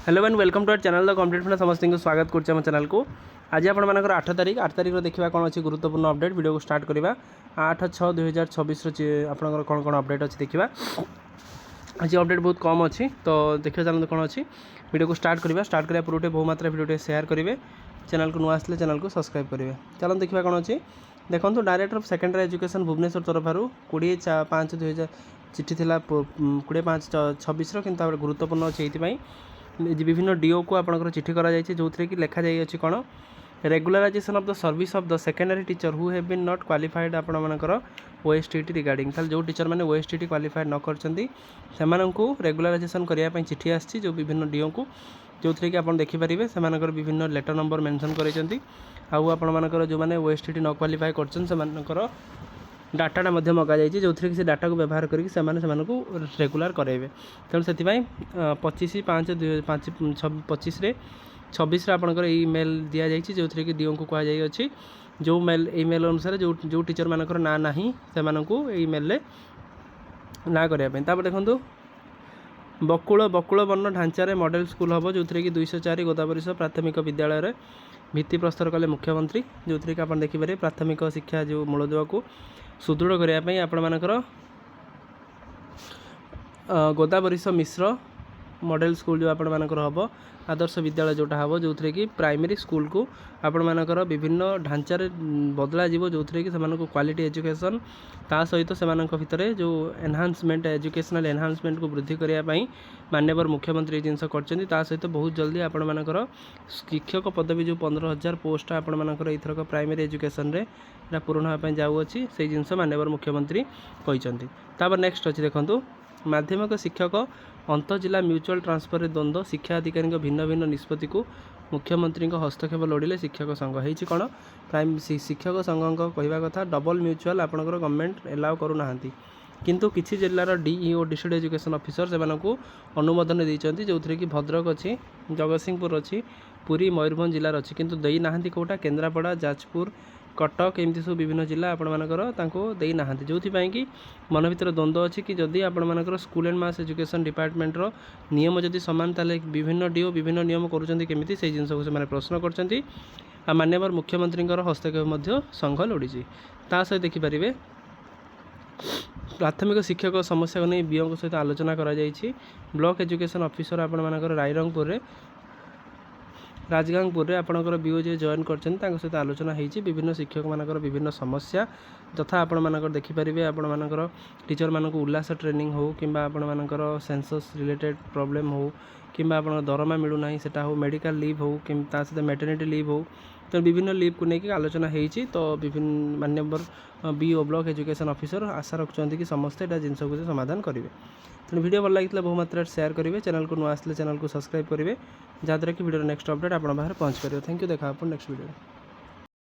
Hello and welcome to our channel the complete friend समस्त को स्वागत करुच्चे चैनल को। आज आप 8 तारीख देखा कौन अच्छी गुरुत्वपूर्ण अपडेट वीडियो को स्टार्ट करवा 8/6/2024 आप कौन कौन अपडेट अच्छी देखा। आज अपडेट बहुत कम अच्छी तो देखिए चैनल कौन अच्छी वीडियो को स्टार्ट करने पूर्व बहुमात्रा वीडियो शेयर करेंगे। चैनल को नुआ आसले चैनल को सब्सक्राइब करेंगे। चलो देखा कौन अच्छी देखो director of secondary education Bhubaneswar तरफ 20/5/2000 चिठी थी 20/5/26 कि गुरुत्वपूर्ण अच्छी ये विभिन्न डीओ को आपंकर चिठी कर जो कि लिखा जाइए कौन regularisation of the service of the secondary teacher who have been not qualified आपंकर ओएसटीटी रिगार्डिंग जो टीचर मैंने ओएसटीटी क्वालिफाइड न करछंती सेमानंकु रेगुलाराइजेशन करने चिठी आसी जो विभिन्न डीओ को जो थी कि आप देखिपारे से विभिन्न लेटर नंबर मेंशन करछंती आउ जो मैंने ओएसटीटी न क्वालिफाई कर डाटाटा मगा जाइए जो थी कि डाटा को व्यवहार करके रेगुलर कराइबे। तेणु से 25/5/25 आपंकर ईमेल दि जाइए जो थी कि डीओ को कहुई जो मेल ईमेल अनुसार जो टीचर मानकर ना ना से ईमेल ना करने देखो बकुल वर्ण ढांचार मॉडल स्कूल हम जो थी कि 204 गोदावरीश प्राथमिक विद्यालय भित्ति प्रस्तर कले मुख्यमंत्री जो थी कि आप देखिपारे प्राथमिक शिक्षा जो मूलदुआ को सुदृढ़ करने आपणकर गोदावरीश मिश्र मॉडल स्कूल जो आपणकर हम आदर्श विद्यालय जोटा हम जो थी कि प्राइमरी स्कूल को आपणकर विभिन्न ढांचार बदला जीव जो थी कि क्वालिटी एजुकेशन ता सहित से भितर जो एनहांसमेंट एजुकेशनल एनहांसमेंट को वृद्धि करने माननीय मुख्यमंत्री जिनस कर सहित बहुत जल्दी आपणकर शिक्षक पदवी जो 15,000 पोस्ट आपणकर एथरक प्राइमरी एजुकेशन रे पूरण होगापी जाऊँगी से जिन माननीय मुख्यमंत्री कहते। नेक्स्ट अच्छी देखो माध्यमिक शिक्षक अंतजिला म्यूचुअल ट्रांसफर द्वंद्व शिक्षा अधिकारी भिन्न भिन्न निष्पत्ति को मुख्यमंत्री हस्तक्षेप लोड़िले शिक्षक संघ होती कौन प्राइम शिक्षक संघ कहवा कथा डबल म्यूचुअल आपंकर गवर्नमेंट एलाउ करूना किंतु किसी जिलार डीईओ डिस्ट्रिक्ट एजुकेशन ऑफिसर से अनुमोदन देते जो थी कि भद्रक अच्छी जगतसिंहपुर अच्छी पुरी मयूरभंज जिलार अच्छी किंतु देना कौटा केन्द्रापड़ा जाजपुर कटक एमती सब विभिन्न जिला आपंकर देना जो कि मन भर द्वंद्व अच्छी कि जदि आपंकर स्कूल एंड मास एजुकेशन डिपार्टमेंटर नियम जदि सामान ताले विभिन्न डीओ विभिन्न नियम करुँच से जिन को से प्रश्न कर माननीय मुख्यमंत्री हस्तक्षेप संघ लोड़ी सहित देखिपारे प्राथमिक शिक्षक समस्या को नहीं बीओ सहित आलोचना करा ब्लॉक एजुकेशन ऑफिसर आपंकर रायरंगपुर राजगांगपुर में आपंकर बीओ जे जॉइन कर सहित आलोचना होती विभिन्न शिक्षक मानकर विभिन्न समस्या तथा आपण देखिपारे आपर टीचर मानक उल्लास ट्रेनिंग हो कि आपर सेंसस रिलेटेड प्रॉब्लम हो कि दरमा मिलूना से हो मेडिकल लीव हो कि सहित मैटरनिटी लीव हो तो विभिन्न लीव को लेकिन आलोचना होती तो विभिन्न माननीय बीओ ब्लॉक एजुकेशन ऑफिसर आशा रखुच्च कि समस्ते जिन को समाधान करेंगे। तेणु वीडियो भल लगी बहुमात्रा शेयर करेंगे चैनल को नुआ आसले चैनल को सब्सक्राइब करेंगे जहाँद्वारा कि वीडियो नेक्स्ट अपडेट आप बाहर पहुँच पारे। थैंक यू देखा नेक्स्ट वीडियो।